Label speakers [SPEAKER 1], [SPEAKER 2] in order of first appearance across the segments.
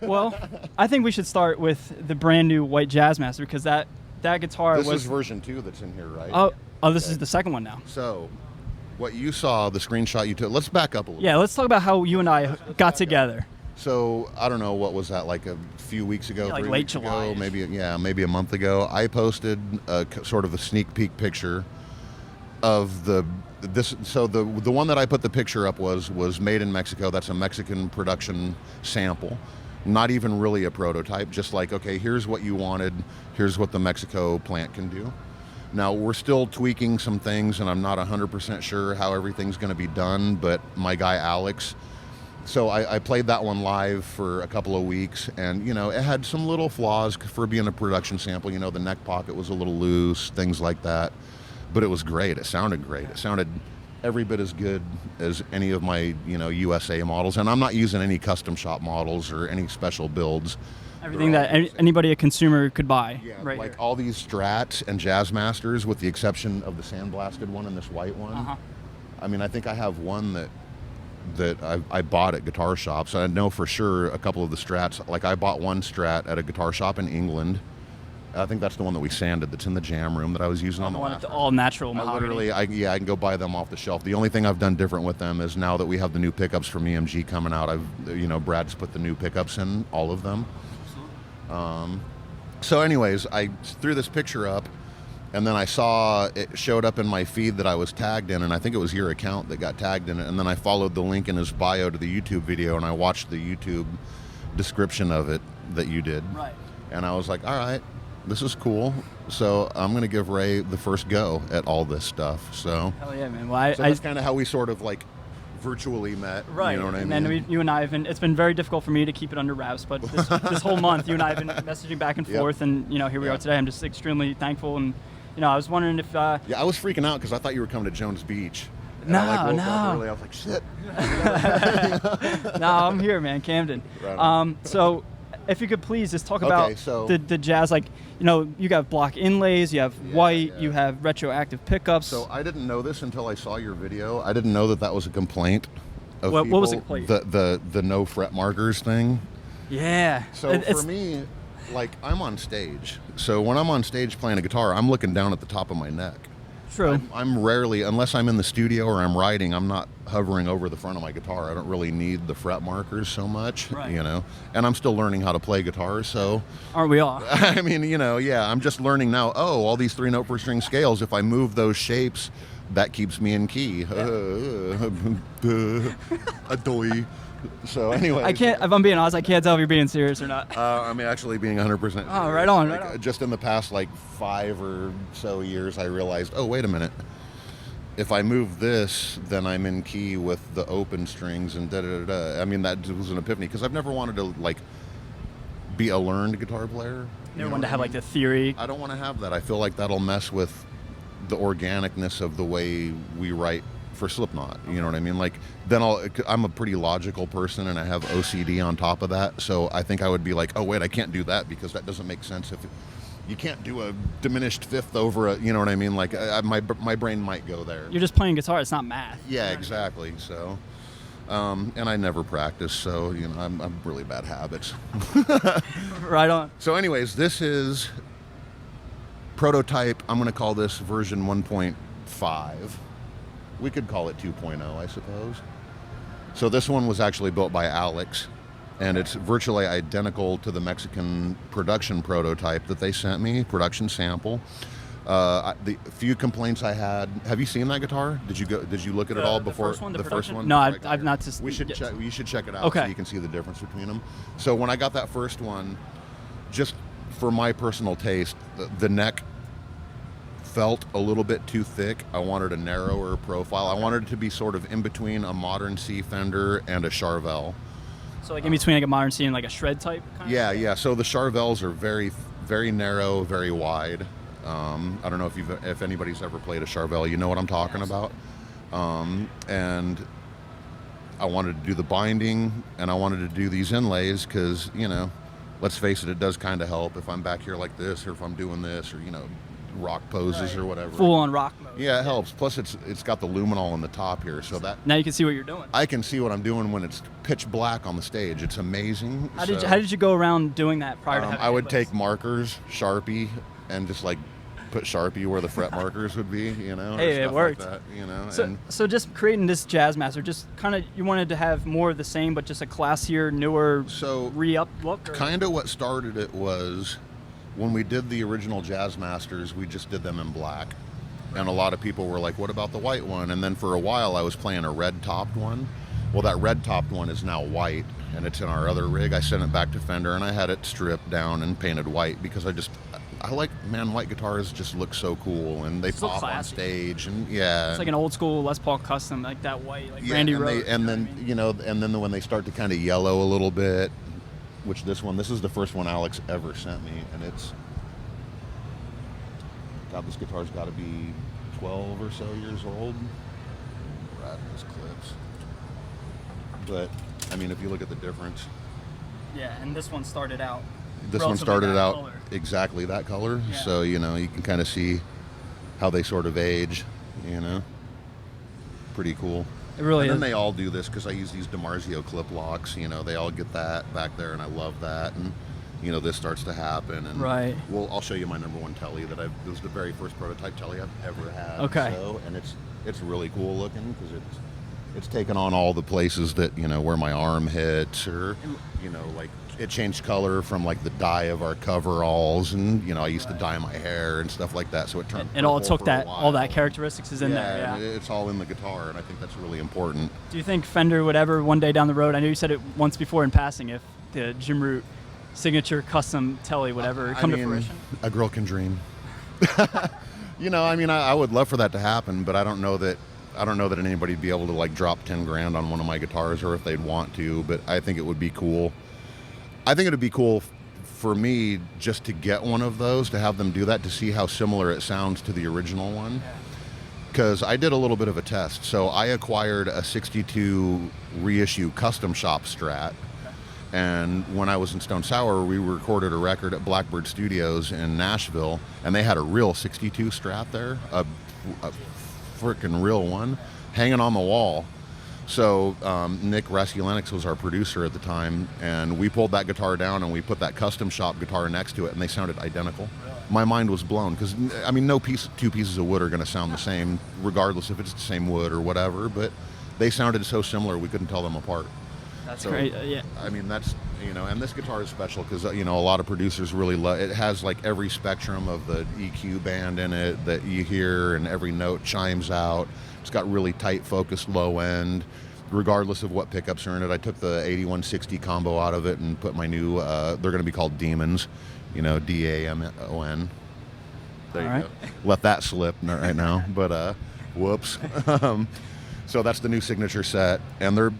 [SPEAKER 1] Well, I think we should start with the brand new white Jazzmaster because that guitar
[SPEAKER 2] This
[SPEAKER 1] was.
[SPEAKER 2] is version 2 that's in here, right?
[SPEAKER 1] Oh, this is the second one now.
[SPEAKER 2] So, what you saw, the screenshot you took, let's back up a little.
[SPEAKER 1] Yeah, let's talk about how you and I got together.
[SPEAKER 2] So, I don't know, what was that, like a few weeks ago?
[SPEAKER 1] Yeah, like
[SPEAKER 2] 3
[SPEAKER 1] late
[SPEAKER 2] weeks
[SPEAKER 1] July.
[SPEAKER 2] ago, maybe a month ago. I posted sort of a sneak peek picture of the one that I put the picture up was made in Mexico. That's a Mexican production sample. Not even really a prototype, just like, okay, here's what you wanted, here's what the Mexico plant can do. Now, we're still tweaking some things, and I'm not 100% sure how everything's going to be done, but my guy Alex, so I played that one live for a couple of weeks, and, it had some little flaws for being a production sample. The neck pocket was a little loose, things like that, but it was great. It sounded great. It sounded every bit as good as any of my, USA models, and I'm not using any custom shop models or any special builds.
[SPEAKER 1] Everything that anybody, a consumer, could buy.
[SPEAKER 2] Yeah,
[SPEAKER 1] right
[SPEAKER 2] like
[SPEAKER 1] here.
[SPEAKER 2] all these Strats and Jazzmasters, with the exception of the sandblasted one and this white one.
[SPEAKER 1] Uh-huh.
[SPEAKER 2] I mean, I think I have one that I bought at guitar shops. I know for sure a couple of the Strats. Like I bought one Strat at a guitar shop in England. I think that's the one that we sanded. That's in the jam room that I was using on the
[SPEAKER 1] one
[SPEAKER 2] last
[SPEAKER 1] with the all natural mahogany.
[SPEAKER 2] I can go buy them off the shelf. The only thing I've done different with them is now that we have the new pickups from EMG coming out, Brad's put the new pickups in all of them. So anyways, I threw this picture up, and then I saw it showed up in my feed that I was tagged in, and I think it was your account that got tagged in it. And then I followed the link in his bio to the YouTube video, and I watched the YouTube description of it that you did.
[SPEAKER 1] Right.
[SPEAKER 2] And I was like, all right, this is cool. So I'm going to give Ray the first go at all this stuff. So,
[SPEAKER 1] Hell yeah, man. Well,
[SPEAKER 2] that's kind of how we sort of like virtually met.
[SPEAKER 1] Right.
[SPEAKER 2] You know what I mean?
[SPEAKER 1] And then you and I have been, it's been very difficult for me to keep it under wraps, but this whole month, you and I have been messaging back and forth, and, here we are today. I'm just extremely thankful, and, I was wondering if...
[SPEAKER 2] yeah, I was freaking out because I thought you were coming to Jones Beach. And
[SPEAKER 1] No,
[SPEAKER 2] I woke
[SPEAKER 1] no.
[SPEAKER 2] up early. I was like, shit.
[SPEAKER 1] No, I'm here, man, Camden.
[SPEAKER 2] Right on.
[SPEAKER 1] So if you could please just talk about
[SPEAKER 2] so-
[SPEAKER 1] the jazz, like, you got block inlays, you have white, you have retroactive pickups.
[SPEAKER 2] So I didn't know this until I saw your video. I didn't know that was a complaint of
[SPEAKER 1] What
[SPEAKER 2] people.
[SPEAKER 1] was the complaint?
[SPEAKER 2] The no fret markers thing.
[SPEAKER 1] Yeah.
[SPEAKER 2] So for me, like, I'm on stage. So when I'm on stage playing a guitar, I'm looking down at the top of my neck.
[SPEAKER 1] True.
[SPEAKER 2] I'm rarely, unless I'm in the studio or I'm writing, I'm not hovering over the front of my guitar. I don't really need the fret markers so much,
[SPEAKER 1] Right.
[SPEAKER 2] And I'm still learning how to play guitar, so...
[SPEAKER 1] Aren't we all?
[SPEAKER 2] I mean, I'm just learning now, all these 3-note per string scales, if I move those shapes, that keeps me in key. Adoy. So anyway,
[SPEAKER 1] I can't, if I'm being honest, I can't tell if you're being serious or not.
[SPEAKER 2] I'm actually being 100%.
[SPEAKER 1] Oh, right on,
[SPEAKER 2] Like,
[SPEAKER 1] right on.
[SPEAKER 2] Just in the past 5 or so years, I realized, wait a minute. If I move this, then I'm in key with the open strings and da-da-da-da. I mean, that was an epiphany because I've never wanted to be a learned guitar player.
[SPEAKER 1] Never wanted to have the theory.
[SPEAKER 2] I don't want to have that. I feel like that'll mess with the organicness of the way we write for Slipknot. You know what I mean? Then I'm a pretty logical person, and I have OCD on top of that. So I think I would be like, oh wait, I can't do that because that doesn't make sense. If you can't do a diminished fifth over a, you know what I mean? My brain might go there.
[SPEAKER 1] You're just playing guitar. It's not math.
[SPEAKER 2] Yeah, exactly. So, and I never practice, so I'm really bad habits.
[SPEAKER 1] Right on.
[SPEAKER 2] So anyways, this is prototype. I'm going to call this version 1.5. We could call it 2.0, I suppose. So this one was actually built by Alex, and it's virtually identical to the Mexican production prototype that they sent me, production sample. The few complaints I had. Have you seen that guitar? Did you look at it all before?
[SPEAKER 1] The
[SPEAKER 2] first one?
[SPEAKER 1] No,
[SPEAKER 2] Right,
[SPEAKER 1] I've not. Just,
[SPEAKER 2] We should check. You should check it out
[SPEAKER 1] Okay.
[SPEAKER 2] so you can see the difference between them. So when I got that first one, just for my personal taste, the neck felt a little bit too thick. I wanted a narrower profile. I wanted it to be sort of in between a modern C Fender and a Charvel.
[SPEAKER 1] So in between a modern C and a shred type kind of?
[SPEAKER 2] Yeah. So the Charvels are very, very narrow, very wide. I don't know if anybody's ever played a Charvel. You know what I'm talking about. And I wanted to do the binding, and I wanted to do these inlays because, let's face it, it does kind of help if I'm back here like this, or if I'm doing this, or, rock poses or whatever.
[SPEAKER 1] Full on rock mode.
[SPEAKER 2] Yeah, it helps. Plus, it's got the luminol in the top here, so that
[SPEAKER 1] Now you can see what you're doing.
[SPEAKER 2] I can see what I'm doing when it's pitch black on the stage. It's amazing.
[SPEAKER 1] How did you go around doing that prior to having
[SPEAKER 2] I
[SPEAKER 1] it
[SPEAKER 2] would
[SPEAKER 1] in place?
[SPEAKER 2] take markers, Sharpie, and just like put Sharpie where the fret markers would be, you know. or
[SPEAKER 1] Hey, it
[SPEAKER 2] stuff
[SPEAKER 1] worked.
[SPEAKER 2] Like that, you know.
[SPEAKER 1] So just creating this Jazzmaster, just kind of you wanted to have more of the same, but just a classier, newer, re-up look. Or?
[SPEAKER 2] Kind of what started it was when we did the original Jazzmasters, we just did them in black. And a lot of people were like, what about the white one? And then for a while I was playing a red topped one. Well, that red topped one is now white, and it's in our other rig. I sent it back to Fender and I had it stripped down and painted white because I like, man, white guitars just look so cool, and they pop on stage, and yeah.
[SPEAKER 1] It's like an old school Les Paul custom, like that white, like Randy Rhoads.
[SPEAKER 2] And then when they start to kind of yellow a little bit, which this is the first one Alex ever sent me, and this guitar's got to be 12 or so years old. Right, those clips. But I mean, if you look at the difference.
[SPEAKER 1] Yeah, and this one started out.
[SPEAKER 2] This one started out
[SPEAKER 1] color.
[SPEAKER 2] exactly that color,
[SPEAKER 1] Yeah.
[SPEAKER 2] so you can kind of see how they sort of age, Pretty cool.
[SPEAKER 1] It really
[SPEAKER 2] and
[SPEAKER 1] is.
[SPEAKER 2] then they all do this because I use these DiMarzio clip locks. They all get that back there, and I love that. And this starts to happen. And
[SPEAKER 1] right.
[SPEAKER 2] Well, I'll show you my number one telly that it was the very first prototype telly I've ever had.
[SPEAKER 1] Okay.
[SPEAKER 2] And it's really cool looking because it's taken on all the places that where my arm hits, or like it changed color from like the dye of our coveralls, and I used to dye my hair and stuff like that, so it turned.
[SPEAKER 1] And all it took all that characteristics is in there. Yeah,
[SPEAKER 2] it's all in the guitar, and I think that's really important.
[SPEAKER 1] Do you think Fender would ever one day down the road? I know you said it once before in passing. If the Jim Root signature custom telly would ever come to fruition?
[SPEAKER 2] A girl can dream. I would love for that to happen, but I don't know that anybody would be able to like drop 10 grand on one of my guitars, or if they'd want to, but I think it would be cool. I think it'd be cool for me just to get one of those, to have them do that, to see how similar it sounds to the original one. Because I did a little bit of a test. So I acquired a 62 reissue custom shop Strat. And when I was in Stone Sour, we recorded a record at Blackbird Studios in Nashville, and they had a real 62 Strat there, a freaking real one, hanging on the wall. So Nick Raskulenix was our producer at the time, and we pulled that guitar down and we put that custom shop guitar next to it, and they sounded identical. My mind was blown because, no two pieces of wood are going to sound the same, regardless if it's the same wood or whatever, but they sounded so similar we couldn't tell them apart.
[SPEAKER 1] That's great. Yeah.
[SPEAKER 2] That's, and this guitar is special because, a lot of producers really love it. It has like every spectrum of the EQ band in it that you hear, and every note chimes out. It's got really tight focused low end, regardless of what pickups are in it. I took the 8160 combo out of it and put my new, they're going to be called Demons, DAMON. There you go. Let that slip right now, but whoops. So that's the new signature set, and they're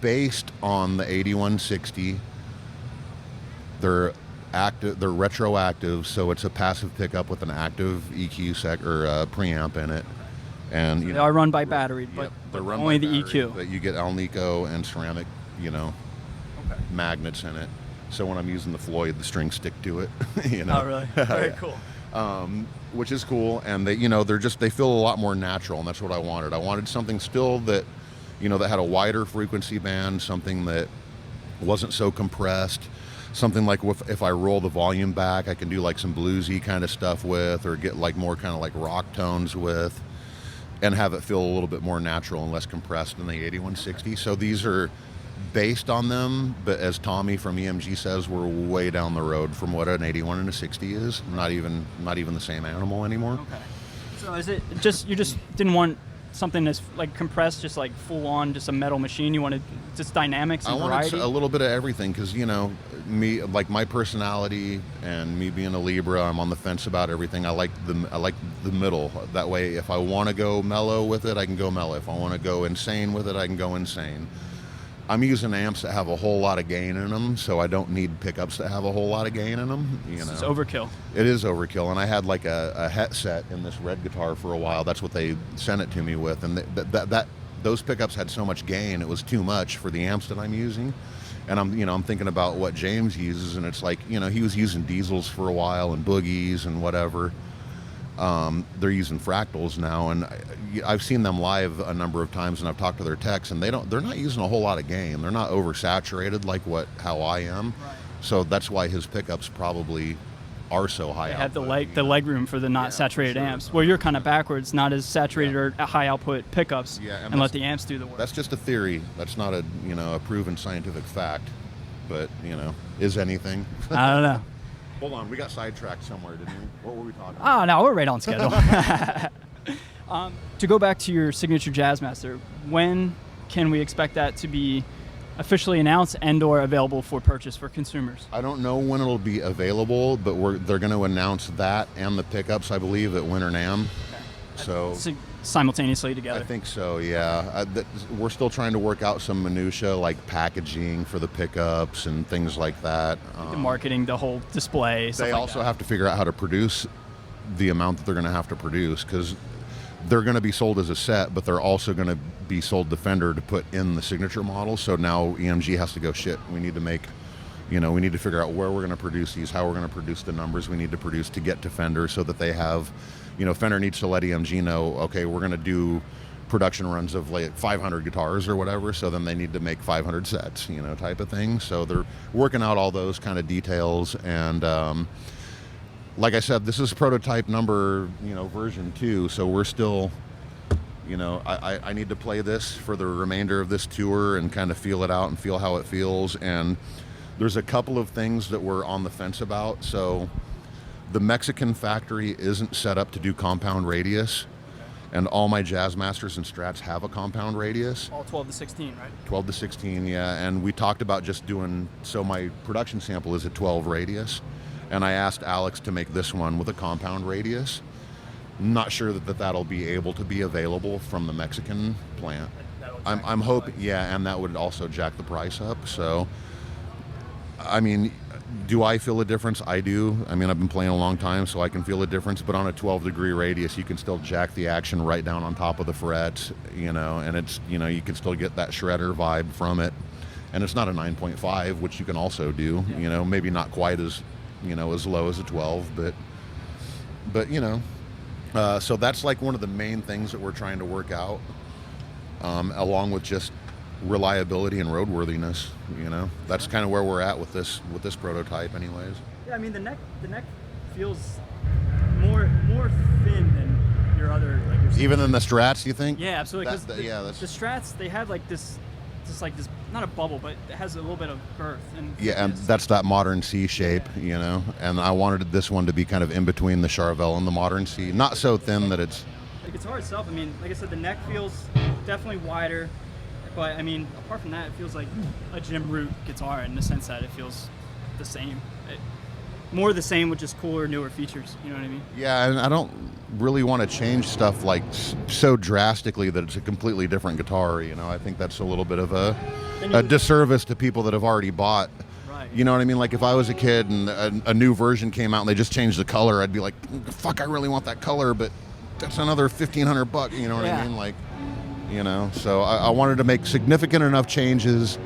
[SPEAKER 2] based on the 8160. They're active. They're retroactive, so it's a passive pickup with an active EQ preamp in it. And
[SPEAKER 1] they are run by battery, but
[SPEAKER 2] they're run
[SPEAKER 1] only
[SPEAKER 2] by
[SPEAKER 1] the
[SPEAKER 2] battery,
[SPEAKER 1] EQ.
[SPEAKER 2] But you get Alnico and ceramic, magnets in it. So when I'm using the Floyd, the strings stick to it.
[SPEAKER 1] Oh, really? Very cool.
[SPEAKER 2] Which is cool, and they, they feel a lot more natural, and that's what I wanted. I wanted something still that, that had a wider frequency band, something that wasn't so compressed, something like if I roll the volume back, I can do like some bluesy kind of stuff with, or get like more kind of like rock tones with, and have it feel a little bit more natural and less compressed than the 8160. So these are based on them, but as Tommy from EMG says, we're way down the road from what an 81 and a 60 is. Not even the same animal anymore.
[SPEAKER 1] Okay. So is it just you just didn't want something that's like compressed, just like full on, just a metal machine? You wanted just dynamics and variety?
[SPEAKER 2] I wanted a little bit of everything because, me, like my personality and me being a Libra, I'm on the fence about everything. I like the middle. That way, if I want to go mellow with it, I can go mellow. If I want to go insane with it, I can go insane. I'm using amps that have a whole lot of gain in them, so I don't need pickups that have a whole lot of gain in them.
[SPEAKER 1] It's overkill.
[SPEAKER 2] It is overkill, and I had like a het set in this red guitar for a while. That's what they sent it to me with, and those pickups had so much gain, it was too much for the amps that I'm using. And I'm thinking about what James uses, and it's like, he was using diesels for a while and boogies and whatever. They're using fractals now, and I've seen them live a number of times, and I've talked to their techs, and they're not using a whole lot of gain. They're not oversaturated like how I am.
[SPEAKER 1] Right.
[SPEAKER 2] So that's why his pickups probably are so high.
[SPEAKER 1] They have the leg room for the not saturated amps, where you're kind of backwards, not as saturated or high output pickups, and let the amps do the work.
[SPEAKER 2] That's just a theory. That's not a a proven scientific fact. But is anything?
[SPEAKER 1] I don't know.
[SPEAKER 2] Hold on, we got sidetracked somewhere, didn't we? What were we talking
[SPEAKER 1] Oh,
[SPEAKER 2] about?
[SPEAKER 1] no, we're right on schedule. To go back to your signature Jazzmaster, when can we expect that to be officially announced and/or available for purchase for consumers?
[SPEAKER 2] I don't know when it'll be available, but they're going to announce that and the pickups, I believe, at Winter NAMM. Okay. So
[SPEAKER 1] simultaneously together.
[SPEAKER 2] I think so, yeah. We're still trying to work out some minutia like packaging for the pickups and things like that.
[SPEAKER 1] The marketing, the whole display.
[SPEAKER 2] They also have to figure out how to produce the amount that they're going to have to produce, because they're going to be sold as a set, but they're also going to be sold to Fender to put in the signature model. So now EMG has to go, shit, we need to make, we need to figure out where we're going to produce these, how we're going to produce the numbers we need to produce to get to Fender, so that they have, Fender needs to let EMG know, okay, we're going to do production runs of like 500 guitars or whatever, so then they need to make 500 sets, type of thing. So they're working out all those kind of details, and like I said, this is prototype number, version 2, so we're still, I need to play this for the remainder of this tour and kind of feel it out and feel how it feels. And there's a couple of things that we're on the fence about. So the Mexican factory isn't set up to do compound radius, and all my Jazzmasters and Strats have a compound radius.
[SPEAKER 1] All 12 to 16, right?
[SPEAKER 2] 12 to 16, yeah. And we talked about just doing, so my production sample is a 12 radius. And I asked Alex to make this one with a compound radius. Not sure that'll be able to be available from the Mexican plant. I'm hoping, yeah, and that would also jack the price up. So, I mean, do I feel a difference? I do. I mean, I've been playing a long time, so I can feel a difference. But on a 12-degree radius, you can still jack the action right down on top of the frets, and it's, you can still get that shredder vibe from it. And it's not a 9.5, which you can also do, maybe not quite as as low as a 12, but so that's like one of the main things that we're trying to work out, along with just reliability and roadworthiness. That's kind of where we're at with this prototype, anyways.
[SPEAKER 1] Yeah, I mean the neck feels more thin than your other, like your
[SPEAKER 2] even than the Strats, you think?
[SPEAKER 1] Yeah, absolutely.
[SPEAKER 2] That's
[SPEAKER 1] the Strats, they have like this not a bubble, but it has a little bit of girth.
[SPEAKER 2] And that's that modern C shape, and I wanted this one to be kind of in between the Charvel and the modern C. Not so thin that it's...
[SPEAKER 1] The guitar itself, I mean, like I said, the neck feels definitely wider, but I mean, apart from that, it feels like a Jim Root guitar in the sense that it feels the same. More the same with just cooler, newer features, you know what I mean?
[SPEAKER 2] Yeah, and I don't really want to change stuff like so drastically that it's a completely different guitar, I think that's a little bit of a disservice to people that have already bought.
[SPEAKER 1] Right.
[SPEAKER 2] You know what I mean? Like if I was a kid and a new version came out and they just changed the color, I'd be like, fuck, I really want that color, but that's another $1,500, you know what I mean? Like, so I wanted to make significant enough changes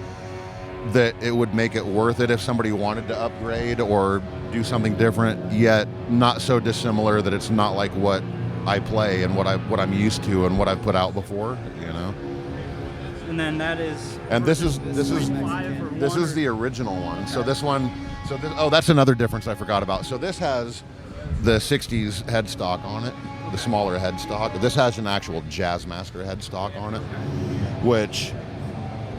[SPEAKER 2] that it would make it worth it if somebody wanted to upgrade or do something different, yet not so dissimilar that it's not like what I play and what I'm used to and what I've put out before,
[SPEAKER 1] And then that is...
[SPEAKER 2] And this is the original one. Okay. So this one, that's another difference I forgot about. So this has the 60s headstock on it, the smaller headstock. This has an actual Jazzmaster headstock on it, which...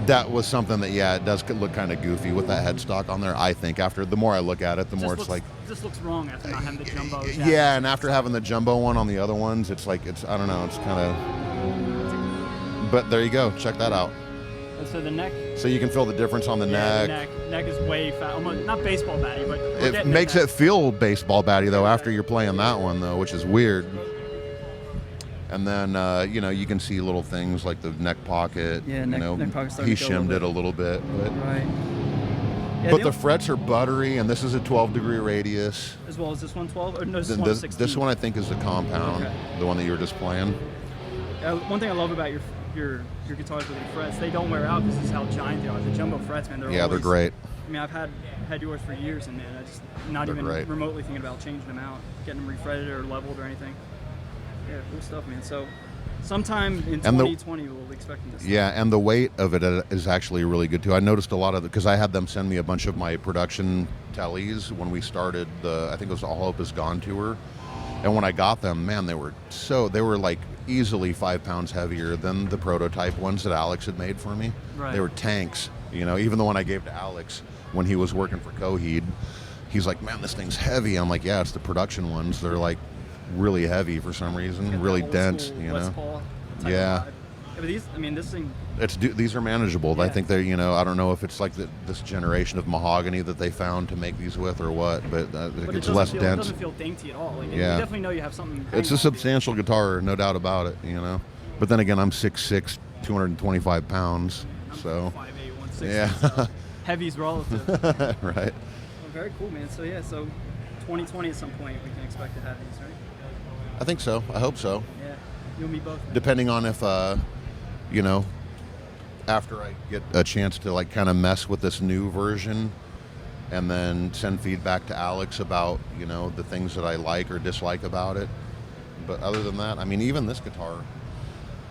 [SPEAKER 2] That was something that, it does look kind of goofy with that headstock on there, I think. After the more I look at it, the more it's like...
[SPEAKER 1] This looks wrong after not having the jumbo.
[SPEAKER 2] Yeah, and after having the jumbo one on the other ones, it's like, I don't know, it's kind of... But there you go, check that out.
[SPEAKER 1] And so the neck...
[SPEAKER 2] So you can feel the difference on the neck.
[SPEAKER 1] The neck is way fat, almost not baseball batty, but...
[SPEAKER 2] It makes it feel baseball batty, though, after you're playing that one, though, which is weird. And then, you can see little things like the neck pocket.
[SPEAKER 1] Yeah, neck pocket's starting
[SPEAKER 2] he
[SPEAKER 1] to go
[SPEAKER 2] shimmed it a little bit. But,
[SPEAKER 1] right. Yeah,
[SPEAKER 2] but the frets are buttery, and this is a 12-degree radius.
[SPEAKER 1] As well as this one 12? Or no, this one's 16.
[SPEAKER 2] This one, I think, is the compound, the one that you were just playing.
[SPEAKER 1] One thing I love about your guitars with the frets, they don't wear out because this is how giant they are. The jumbo frets, man, they're
[SPEAKER 2] great.
[SPEAKER 1] I mean, I've had yours for years, and man, I just not
[SPEAKER 2] They're
[SPEAKER 1] even
[SPEAKER 2] great.
[SPEAKER 1] remotely thinking about changing them out, getting them refretted or leveled or anything. Yeah, cool stuff, man. So sometime in 2020, we'll be expecting this.
[SPEAKER 2] Yeah, and the weight of it is actually really good too. I noticed a lot of because I had them send me a bunch of my production tellies when we started I think it was All Hope Is Gone tour. And when I got them, man, they were like easily 5 pounds heavier than the prototype ones that Alex had made for me.
[SPEAKER 1] Right.
[SPEAKER 2] They were tanks, you know. Even the one I gave to Alex when he was working for Coheed, he's like, "Man, this thing's heavy." I'm like, "Yeah, it's the production ones. They're like really heavy for some reason, really dense, you know."
[SPEAKER 1] Yeah.
[SPEAKER 2] Yeah.
[SPEAKER 1] But these, I mean, this thing.
[SPEAKER 2] These are manageable.
[SPEAKER 1] Yeah.
[SPEAKER 2] I think they're, you know, I don't know if it's like this generation of mahogany that they found to make these with or what, but it's less dense.
[SPEAKER 1] It doesn't feel dainty at all. Like,
[SPEAKER 2] Yeah.
[SPEAKER 1] You definitely know you have something.
[SPEAKER 2] It's a substantial guitar, no doubt about it, you know. But then again, I'm 6'6", 225 pounds, so
[SPEAKER 1] 5'8", 160.
[SPEAKER 2] yeah,
[SPEAKER 1] So heavy's relative.
[SPEAKER 2] right.
[SPEAKER 1] Well, very cool, man. So yeah, so 2020 at some point we can expect to have these, right?
[SPEAKER 2] I think so. I hope so.
[SPEAKER 1] Yeah, you and me both. Man.
[SPEAKER 2] Depending on if, you know, after I get a chance to like kind of mess with this new version, and then send feedback to Alex about, you know, the things that I like or dislike about it. But other than that, I mean, even this guitar,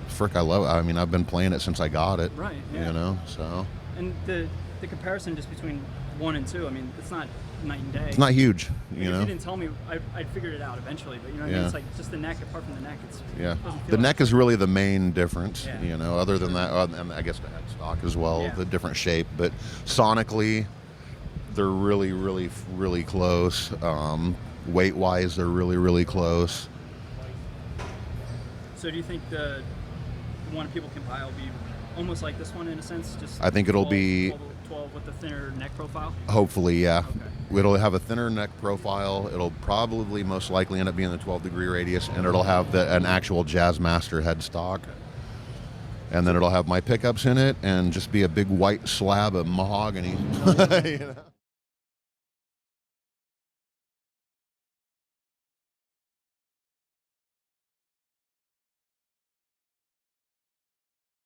[SPEAKER 2] frick, I love it. I mean, I've been playing it since I got it.
[SPEAKER 1] Right. Yeah.
[SPEAKER 2] You know, so.
[SPEAKER 1] And the comparison just between 1 and 2, I mean, it's not night and day.
[SPEAKER 2] It's not huge,
[SPEAKER 1] Like,
[SPEAKER 2] you
[SPEAKER 1] if
[SPEAKER 2] know.
[SPEAKER 1] you didn't tell me, I'd figured it out eventually. But you know what I mean?
[SPEAKER 2] Yeah.
[SPEAKER 1] It's like just the neck. Apart from the neck,
[SPEAKER 2] Yeah,
[SPEAKER 1] it doesn't feel
[SPEAKER 2] the
[SPEAKER 1] like
[SPEAKER 2] neck is really the main difference,
[SPEAKER 1] Yeah.
[SPEAKER 2] you know. Other than that, and I guess the headstock as well,
[SPEAKER 1] Yeah.
[SPEAKER 2] the different shape. But sonically, they're really, really, really close. Weight-wise, they're really, really close.
[SPEAKER 1] So do you think the one people can buy will be almost like this one in a sense? Just
[SPEAKER 2] I think it'll be
[SPEAKER 1] 12 with the thinner neck profile.
[SPEAKER 2] Hopefully, yeah.
[SPEAKER 1] Okay.
[SPEAKER 2] It'll have a thinner neck profile. It'll probably most likely end up being the 12-degree radius, and it'll have an actual Jazzmaster headstock. And then it'll have my pickups in it, and just be a big white slab of mahogany. You know?